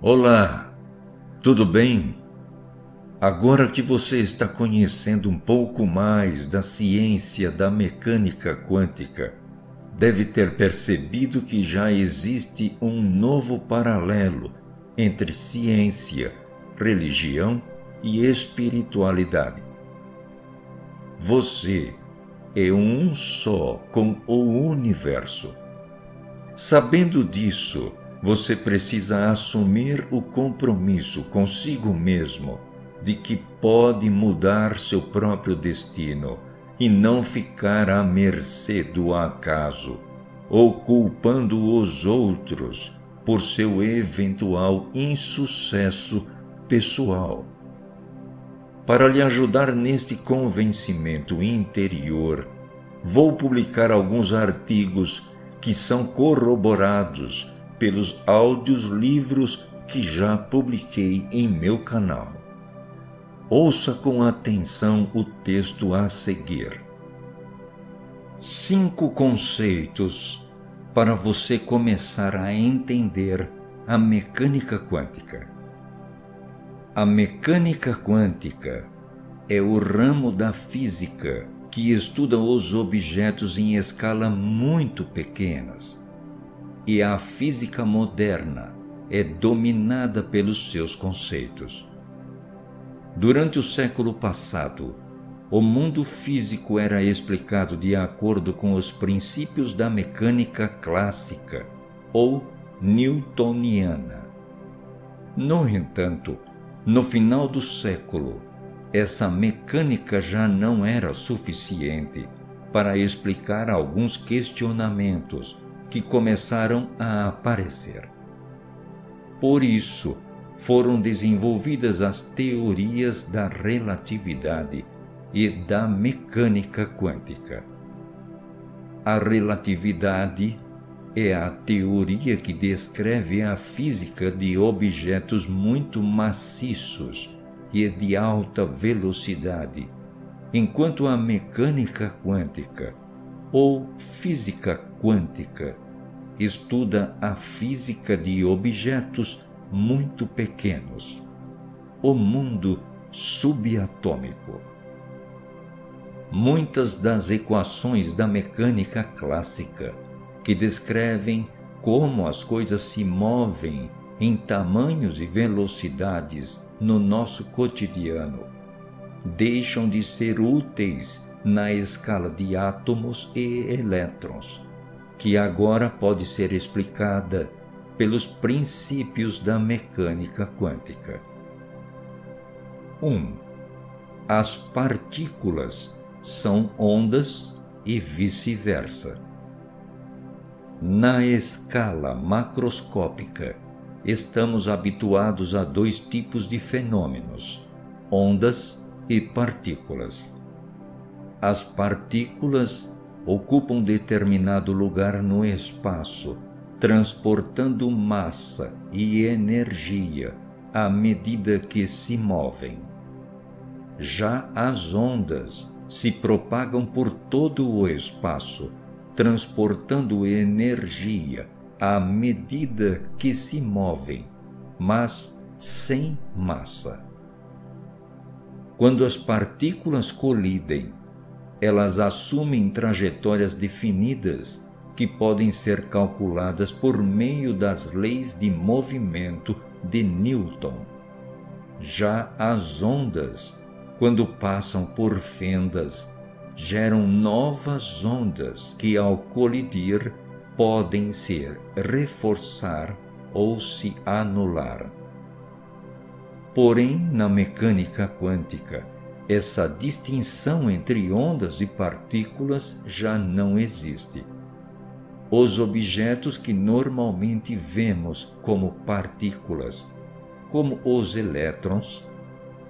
Olá, tudo bem? Agora que você está conhecendo um pouco mais da ciência da mecânica quântica, deve ter percebido que já existe um novo paralelo entre ciência, religião e espiritualidade. Você é um só com o universo. Sabendo disso, você precisa assumir o compromisso consigo mesmo de que pode mudar seu próprio destino e não ficar à mercê do acaso ou culpando os outros por seu eventual insucesso pessoal. Para lhe ajudar neste convencimento interior, vou publicar alguns artigos que são corroborados pelos audiolivros que já publiquei em meu canal. Ouça com atenção o texto a seguir. 5 conceitos para você começar a entender a mecânica quântica. A mecânica quântica é o ramo da física que estuda os objetos em escala muito pequenas. E a física moderna é dominada pelos seus conceitos. Durante o século passado, o mundo físico era explicado de acordo com os princípios da mecânica clássica ou newtoniana. No entanto, no final do século, essa mecânica já não era suficiente para explicar alguns questionamentos que começaram a aparecer. Por isso, foram desenvolvidas as teorias da relatividade e da mecânica quântica. A relatividade é a teoria que descreve a física de objetos muito maciços e de alta velocidade, enquanto a mecânica quântica, ou física quântica, estuda a física de objetos muito pequenos, o mundo subatômico. Muitas das equações da mecânica clássica, que descrevem como as coisas se movem em tamanhos e velocidades no nosso cotidiano, deixam de ser úteis na escala de átomos e elétrons, que agora pode ser explicada pelos princípios da mecânica quântica. 1. As partículas são ondas e vice-versa. Na escala macroscópica, estamos habituados a 2 tipos de fenômenos, ondas e partículas. As partículas ocupam determinado lugar no espaço, transportando massa e energia à medida que se movem. Já as ondas se propagam por todo o espaço, transportando energia à medida que se movem, mas sem massa. Quando as partículas colidem, elas assumem trajetórias definidas que podem ser calculadas por meio das leis de movimento de Newton. Já as ondas, quando passam por fendas, geram novas ondas que, ao colidir, podem se reforçar ou se anular. Porém, na mecânica quântica, essa distinção entre ondas e partículas já não existe. Os objetos que normalmente vemos como partículas, como os elétrons,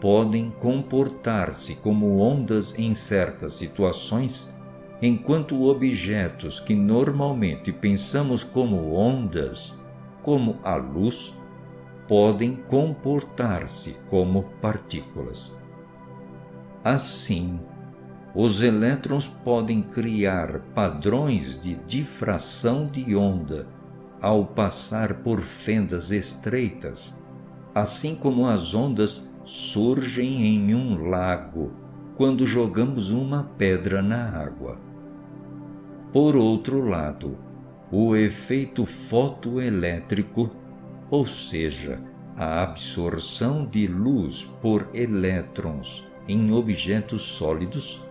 podem comportar-se como ondas em certas situações, enquanto objetos que normalmente pensamos como ondas, como a luz, podem comportar-se como partículas. Assim, os elétrons podem criar padrões de difração de onda ao passar por fendas estreitas, assim como as ondas surgem em um lago quando jogamos uma pedra na água. Por outro lado, o efeito fotoelétrico, ou seja, a absorção de luz por elétrons em objetos sólidos,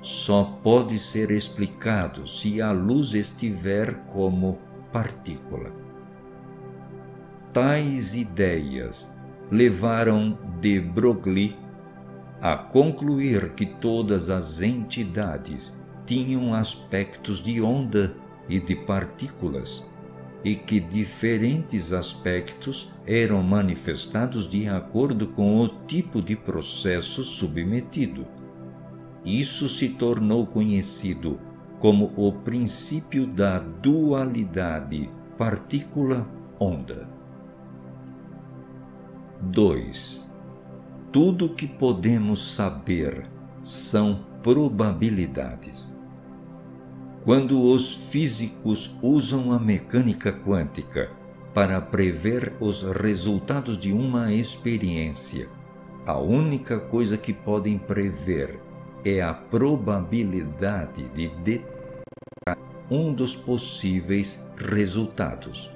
só pode ser explicado se a luz estiver como partícula. Tais ideias levaram de Broglie a concluir que todas as entidades tinham aspectos de onda e de partículas, e que diferentes aspectos eram manifestados de acordo com o tipo de processo submetido. Isso se tornou conhecido como o princípio da dualidade partícula-onda. 2. Tudo que podemos saber são probabilidades. Quando os físicos usam a mecânica quântica para prever os resultados de uma experiência, a única coisa que podem prever é a probabilidade de detectar um dos possíveis resultados.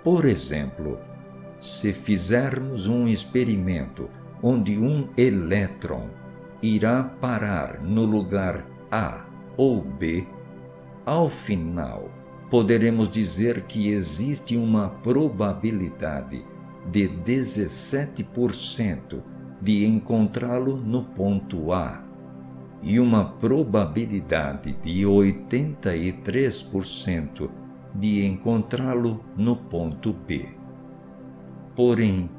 Por exemplo, se fizermos um experimento onde um elétron irá parar no lugar A ou B, ao final, poderemos dizer que existe uma probabilidade de 17% de encontrá-lo no ponto A e uma probabilidade de 83% de encontrá-lo no ponto B. Porém,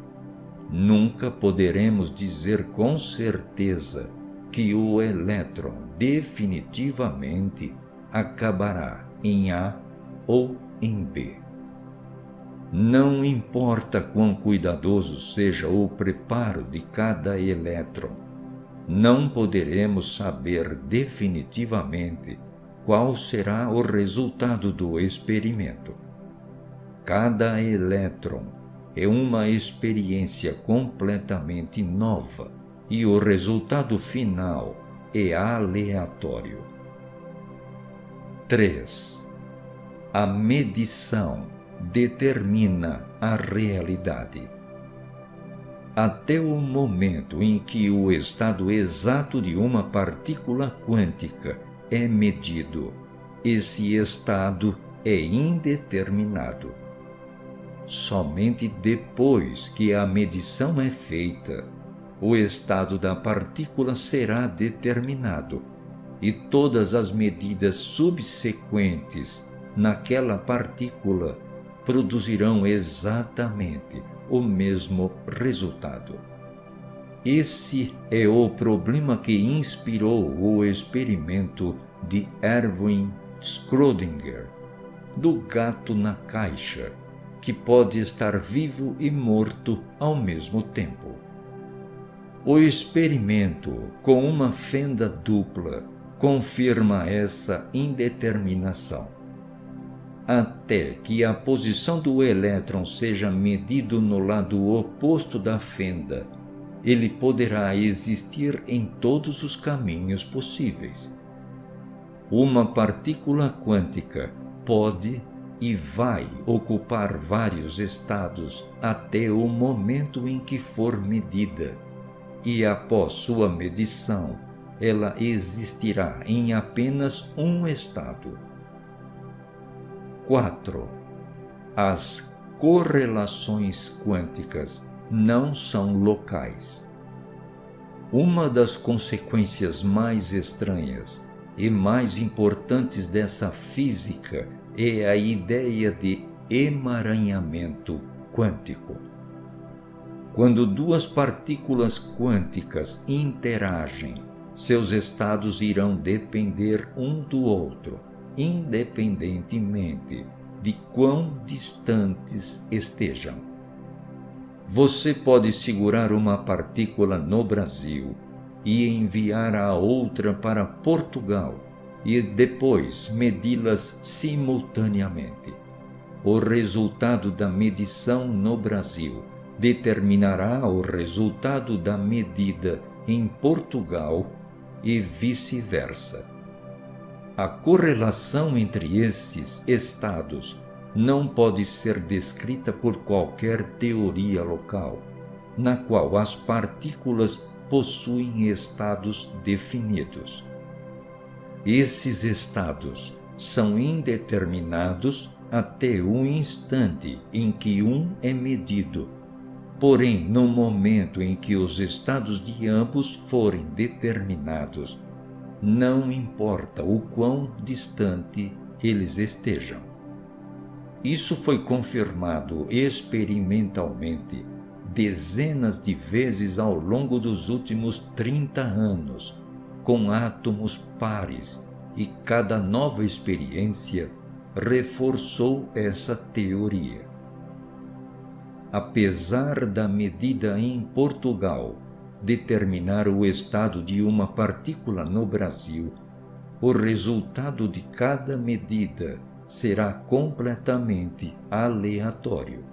nunca poderemos dizer com certeza que o elétron definitivamente acabará em A ou em B. Não importa quão cuidadoso seja o preparo de cada elétron, não poderemos saber definitivamente qual será o resultado do experimento. Cada elétron é uma experiência completamente nova e o resultado final é aleatório. 3. A medição determina a realidade. Até o momento em que o estado exato de uma partícula quântica é medido, esse estado é indeterminado. Somente depois que a medição é feita, o estado da partícula será determinado e todas as medidas subsequentes naquela partícula produzirão exatamente o mesmo resultado. Esse é o problema que inspirou o experimento de Erwin Schrödinger, do gato na caixa, que pode estar vivo e morto ao mesmo tempo. O experimento com uma fenda dupla confirma essa indeterminação. Até que a posição do elétron seja medido no lado oposto da fenda, ele poderá existir em todos os caminhos possíveis. Uma partícula quântica pode e vai ocupar vários estados até o momento em que for medida, e após sua medição, ela existirá em apenas um estado. 4. As correlações quânticas não são locais. Uma das consequências mais estranhas e mais importantes dessa física é a ideia de emaranhamento quântico. Quando duas partículas quânticas interagem, seus estados irão depender um do outro, independentemente de quão distantes estejam. Você pode segurar uma partícula no Brasil e enviar a outra para Portugal e depois medi-las simultaneamente. o resultado da medição no Brasil determinará o resultado da medida em Portugal e vice-versa. A correlação entre esses estados não pode ser descrita por qualquer teoria local, na qual as partículas possuem estados definidos. Esses estados são indeterminados até o instante em que um é medido. Porém, no momento em que os estados de ambos forem determinados, não importa o quão distante eles estejam. Isso foi confirmado experimentalmente dezenas de vezes ao longo dos últimos 30 anos, com átomos pares, e cada nova experiência reforçou essa teoria. Apesar da medida em Portugal determinar o estado de uma partícula no Brasil, o resultado de cada medida será completamente aleatório.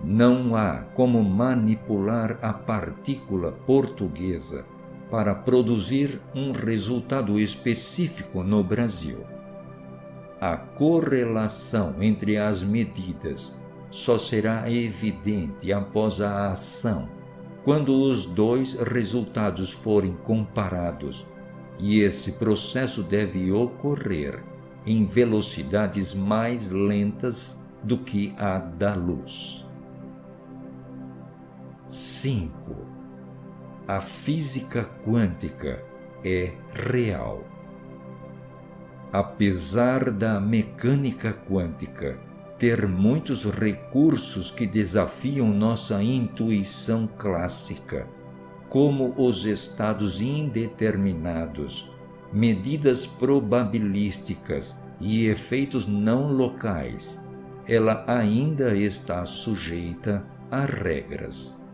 Não há como manipular a partícula portuguesa para produzir um resultado específico no Brasil. A correlação entre as medidas só será evidente após a ação, quando os dois resultados forem comparados, e esse processo deve ocorrer em velocidades mais lentas do que a da luz. 5. A física quântica é real. Apesar da mecânica quântica ter muitos recursos que desafiam nossa intuição clássica, como os estados indeterminados, medidas probabilísticas e efeitos não locais, ela ainda está sujeita a regras.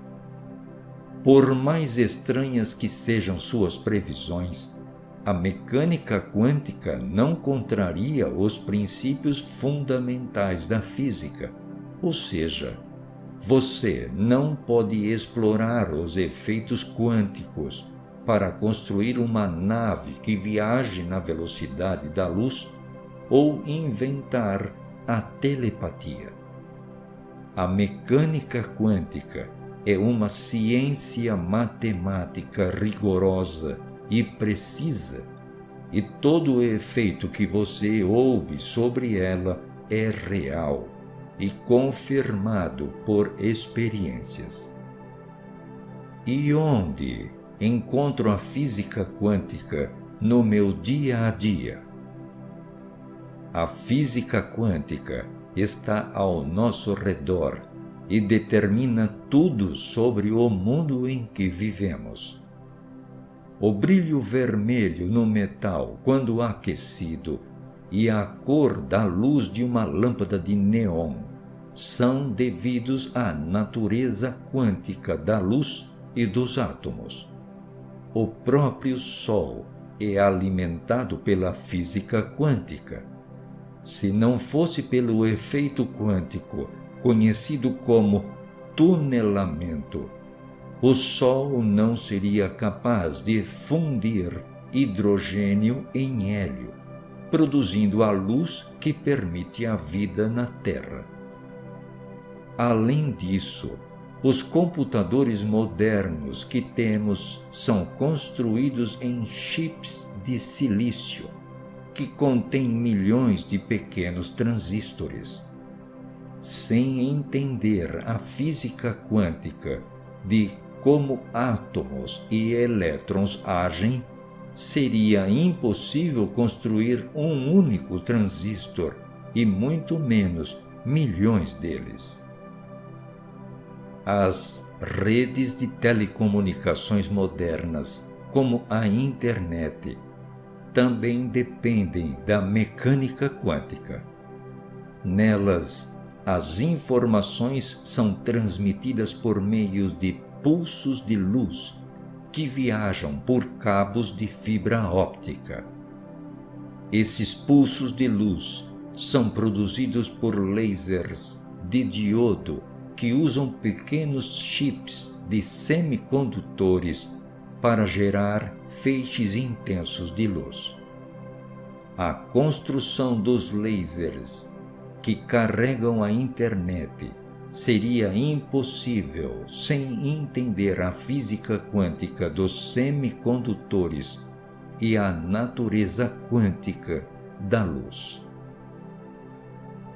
Por mais estranhas que sejam suas previsões, a mecânica quântica não contraria os princípios fundamentais da física, ou seja, você não pode explorar os efeitos quânticos para construir uma nave que viaje na velocidade da luz ou inventar a telepatia. A mecânica quântica é uma ciência matemática rigorosa e precisa, e todo o efeito que você ouve sobre ela é real e confirmado por experiências. E onde encontro a física quântica no meu dia a dia? A física quântica está ao nosso redor e determina tudo sobre o mundo em que vivemos. O brilho vermelho no metal quando aquecido e a cor da luz de uma lâmpada de neon são devidos à natureza quântica da luz e dos átomos. O próprio Sol é alimentado pela física quântica. Se não fosse pelo efeito quântico, conhecido como tunelamento, o Sol não seria capaz de fundir hidrogênio em hélio, produzindo a luz que permite a vida na Terra. Além disso, os computadores modernos que temos são construídos em chips de silício, que contêm milhões de pequenos transistores. Sem entender a física quântica de como átomos e elétrons agem, seria impossível construir um único transistor e muito menos milhões deles. As redes de telecomunicações modernas, como a internet, também dependem da mecânica quântica. Nelas, as informações são transmitidas por meio de pulsos de luz que viajam por cabos de fibra óptica. Esses pulsos de luz são produzidos por lasers de diodo que usam pequenos chips de semicondutores para gerar feixes intensos de luz. A construção dos lasers que carregam a internet seria impossível sem entender a física quântica dos semicondutores e a natureza quântica da luz.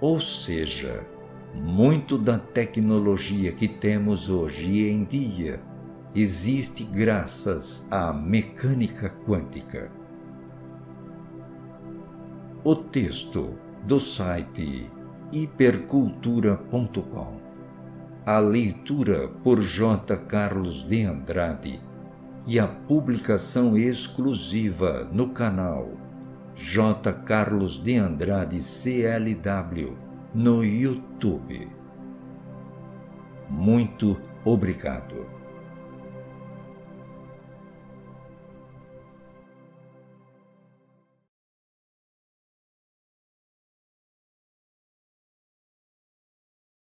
Ou seja, muito da tecnologia que temos hoje em dia existe graças à mecânica quântica. O texto do site hipercultura.com. A leitura por J. Carlos de Andrade e a publicação exclusiva no canal J. Carlos de Andrade CLW no YouTube. Muito obrigado.